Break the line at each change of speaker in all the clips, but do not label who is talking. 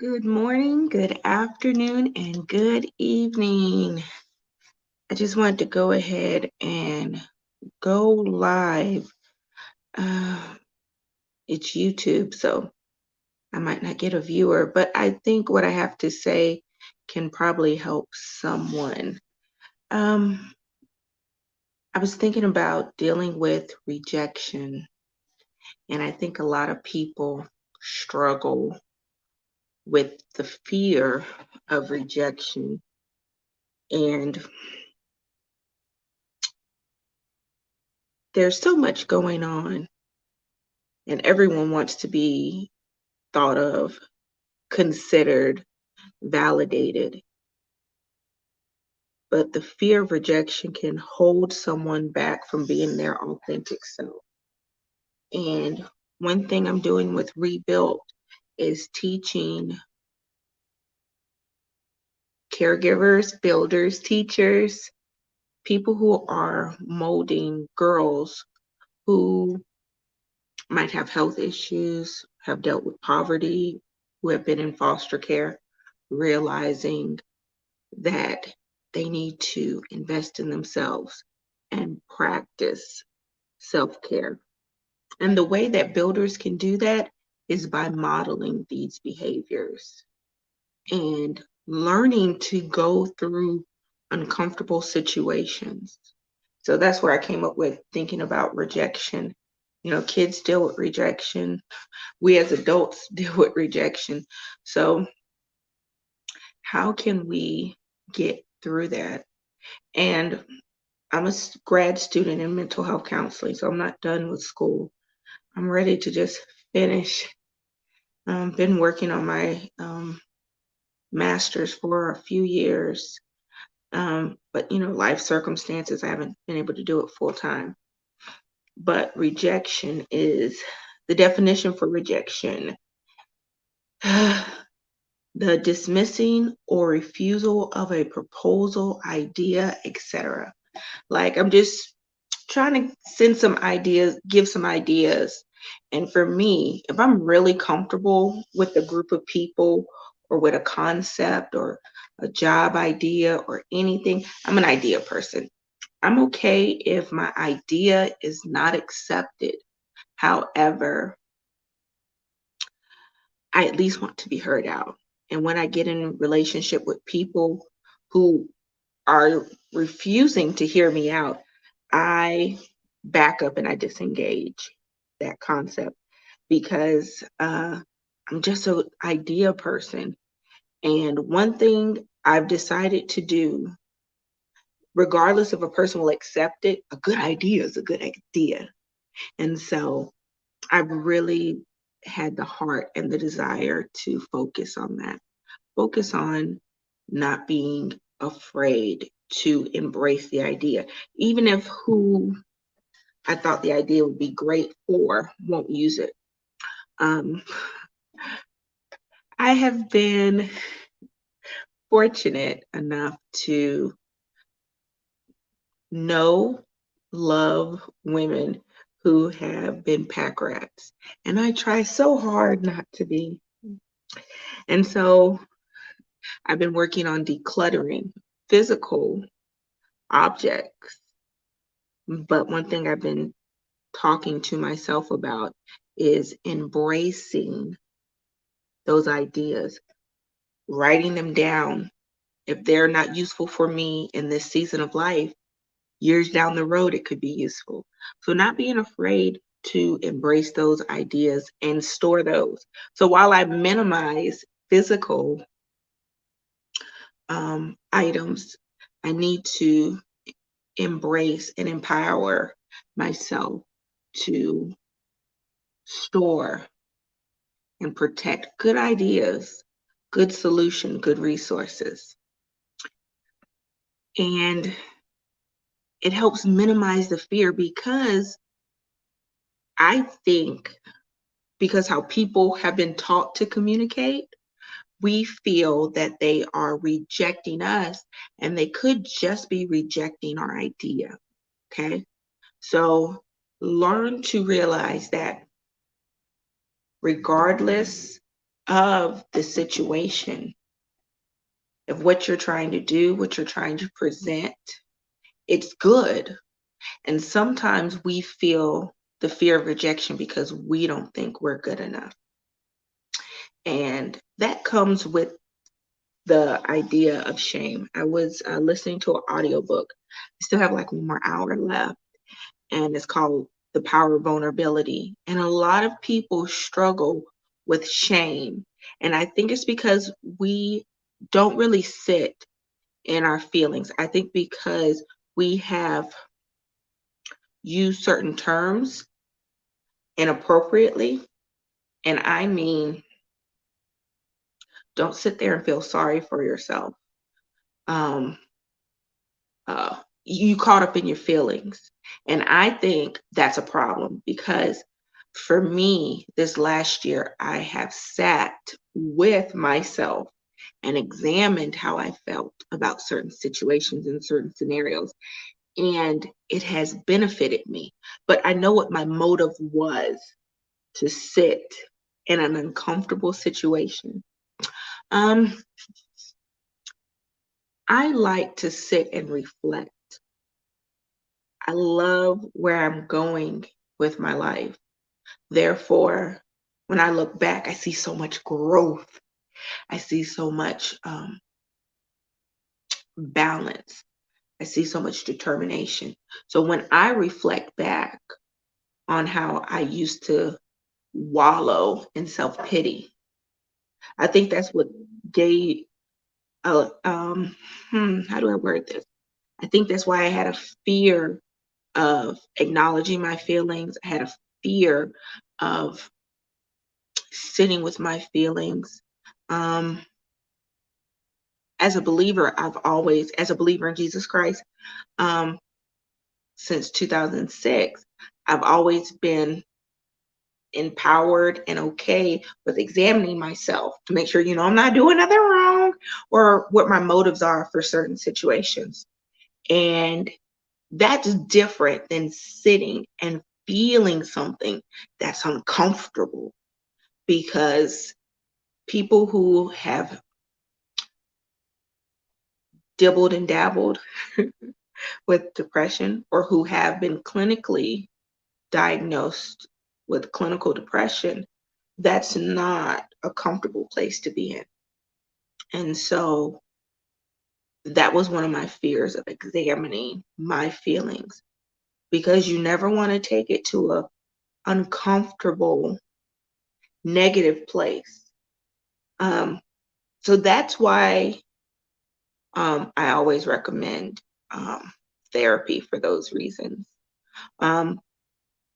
Good morning, good afternoon, and good evening. I just wanted to go ahead and go live. Uh, it's YouTube, so I might not get a viewer, but I think what I have to say can probably help someone. Um, I was thinking about dealing with rejection, and I think a lot of people struggle with the fear of rejection. And there's so much going on, and everyone wants to be thought of, considered, validated. But the fear of rejection can hold someone back from being their authentic self. And one thing I'm doing with Rebuilt is teaching caregivers, builders, teachers, people who are molding girls who might have health issues, have dealt with poverty, who have been in foster care, realizing that they need to invest in themselves and practice self care. And the way that builders can do that is by modeling these behaviors and learning to go through uncomfortable situations. So that's where I came up with thinking about rejection. Kids deal with rejection. We as adults deal with rejection. So, how can we get through that? And I'm a grad student in mental health counseling, so I'm not done with school. I'm ready to just finish. Been working on my master's for a few years, but life circumstances, I haven't been able to do it full time. But rejection is the definition for rejection. The dismissing or refusal of a proposal, idea, etc. Like, I'm just trying to send some ideas, give some ideas. And for me, if I'm really comfortable with a group of people or with a concept or a job idea or anything, I'm an idea person. I'm okay if my idea is not accepted. However, I at least want to be heard out. And when I get in a relationship with people who are refusing to hear me out, I back up and I disengage that concept because I'm just an idea person. And one thing I've decided to do, regardless if a person will accept it, a good idea is a good idea. And so I've really had the heart and the desire to focus on that, focus on not being afraid to embrace the idea, even if who I thought the idea would be great for won't use it. Um, I have been fortunate enough to know, love women who have been pack rats, and I try so hard not to be. And so I've been working on decluttering physical objects. But one thing I've been talking to myself about is embracing those ideas, writing them down. If they're not useful for me in this season of life, years down the road, it could be useful. So, not being afraid to embrace those ideas and store those. So, while I minimize physical items, I need to embrace and empower myself to store and protect good ideas, good solution, good resources. And it helps minimize the fear because I think because how people have been taught to communicate, we feel that they are rejecting us and they could just be rejecting our idea. Okay. So learn to realize that regardless of the situation, of what you're trying to do, what you're trying to present. It's good. And sometimes we feel the fear of rejection because we don't think we're good enough. And that comes with the idea of shame. I was listening to an audiobook. I still have like 1 more hour left, and it's called The Power of Vulnerability. And a lot of people struggle with shame. And I think it's because we don't really sit in our feelings. I think because we have used certain terms inappropriately. And I mean, don't sit there and feel sorry for yourself. Um, you caught up in your feelings. And I think that's a problem because for me, this last year, I have sat with myself and examined how I felt about certain situations and certain scenarios. And it has benefited me. But I know what my motive was to sit in an uncomfortable situation. Um, I like to sit and reflect. I love where I'm going with my life. Therefore, when I look back, I see so much growth. I see so much balance. I see so much determination. So when I reflect back on how I used to wallow in self pity, I think that's what gave. Uh, um, how do I word this? I think that's why I had a fear of acknowledging my feelings. I had a fear of sitting with my feelings. Um, as a believer, as a believer in Jesus Christ, um, since 2006, I've always been empowered and okay with examining myself to make sure, I'm not doing nothing wrong or what my motives are for certain situations. And that's different than sitting and feeling something that's uncomfortable because people who have dibbled and dabbled with depression or who have been clinically diagnosed with clinical depression, that's not a comfortable place to be in. And so that was one of my fears of examining my feelings because you never want to take it to a uncomfortable negative place. Um, so that's why I always recommend therapy for those reasons. Um,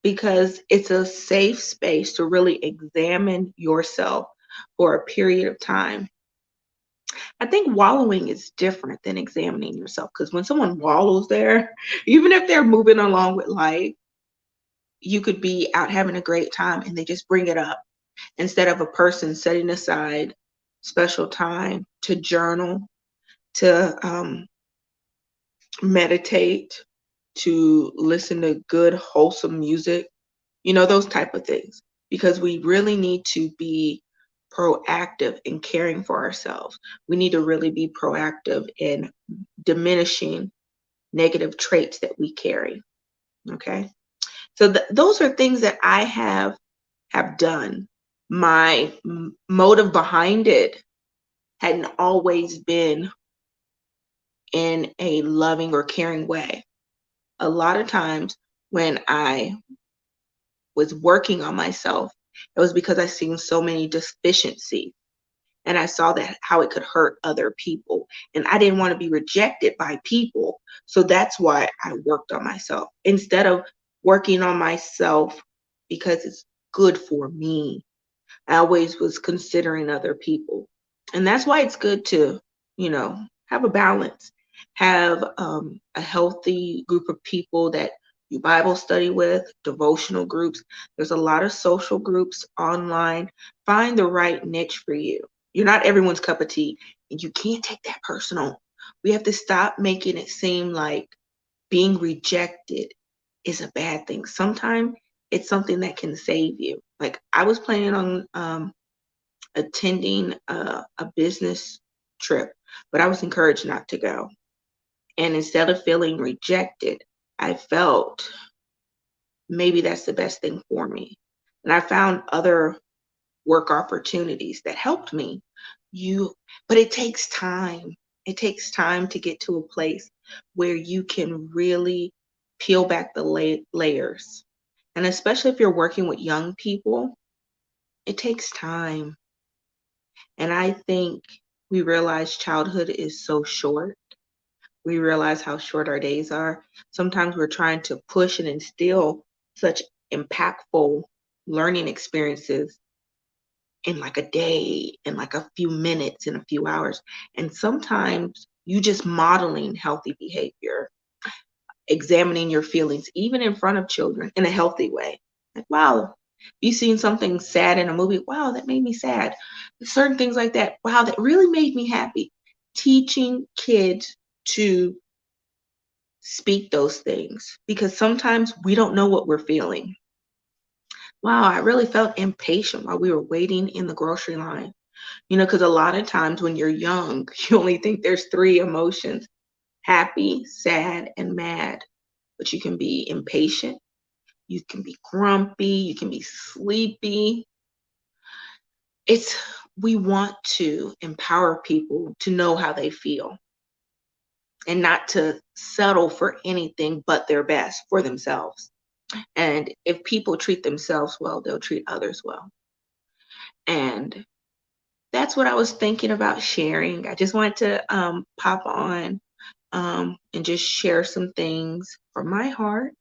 because it's a safe space to really examine yourself for a period of time. I think wallowing is different than examining yourself because when someone wallows there, even if they're moving along with life, you could be out having a great time and they just bring it up instead of a person setting aside special time to journal, to meditate, to listen to good, wholesome music, those type of things. Because we really need to be proactive in caring for ourselves. We need to really be proactive in diminishing negative traits that we carry. Okay. So those are things that I have done. My motive behind it hadn't always been in a loving or caring way. A lot of times when I was working on myself, it was because I seen so many deficiencies and I saw that how it could hurt other people. And I didn't want to be rejected by people. So that's why I worked on myself instead of working on myself because it's good for me. I always was considering other people. And that's why it's good to, have a balance, have a healthy group of people that you Bible study with, devotional groups. There's a lot of social groups online. Find the right niche for you. You're not everyone's cup of tea, and you can't take that personal. We have to stop making it seem like being rejected is a bad thing. Sometimes it's something that can save you. Like I was planning on attending a business trip, but I was encouraged not to go. And instead of feeling rejected, I felt maybe that's the best thing for me. And I found other work opportunities that helped me. You but it takes time. It takes time to get to a place where you can really peel back the layers. And especially if you're working with young people, it takes time. And I think we realize childhood is so short. We realize how short our days are. Sometimes we're trying to push and instill such impactful learning experiences in like a day, in like a few minutes, in a few hours. And sometimes you just modeling healthy behavior, examining your feelings, even in front of children in a healthy way. Like, wow, you seen something sad in a movie? Wow, that made me sad. Certain things like that. Wow, that really made me happy. Teaching kids to speak those things because sometimes we don't know what we're feeling. Wow, I really felt impatient while we were waiting in the grocery line. Because a lot of times when you're young, you only think there's three emotions: happy, sad, and mad. But you can be impatient, you can be grumpy, you can be sleepy. It's We want to empower people to know how they feel and not to settle for anything but their best for themselves. And if people treat themselves well, they'll treat others well. And that's what I was thinking about sharing. I just wanted to pop on and just share some things from my heart.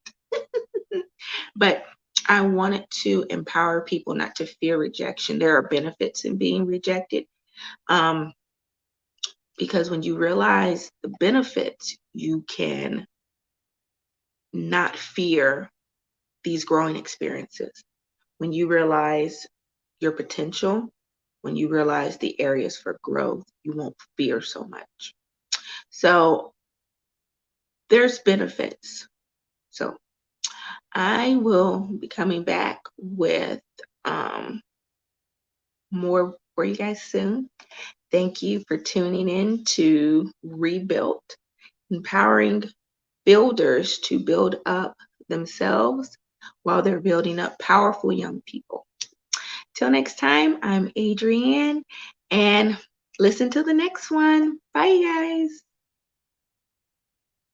But I wanted to empower people not to fear rejection. There are benefits in being rejected, um, because when you realize the benefits, you can not fear these growing experiences. When you realize your potential, when you realize the areas for growth, you won't fear so much. So there's benefits. So I will be coming back with um, more for you guys soon. Thank you for tuning in to Rebuilt, empowering builders to build up themselves while they're building up powerful young people. Till next time, I'm Adrienne, and listen to the next one. Bye, guys.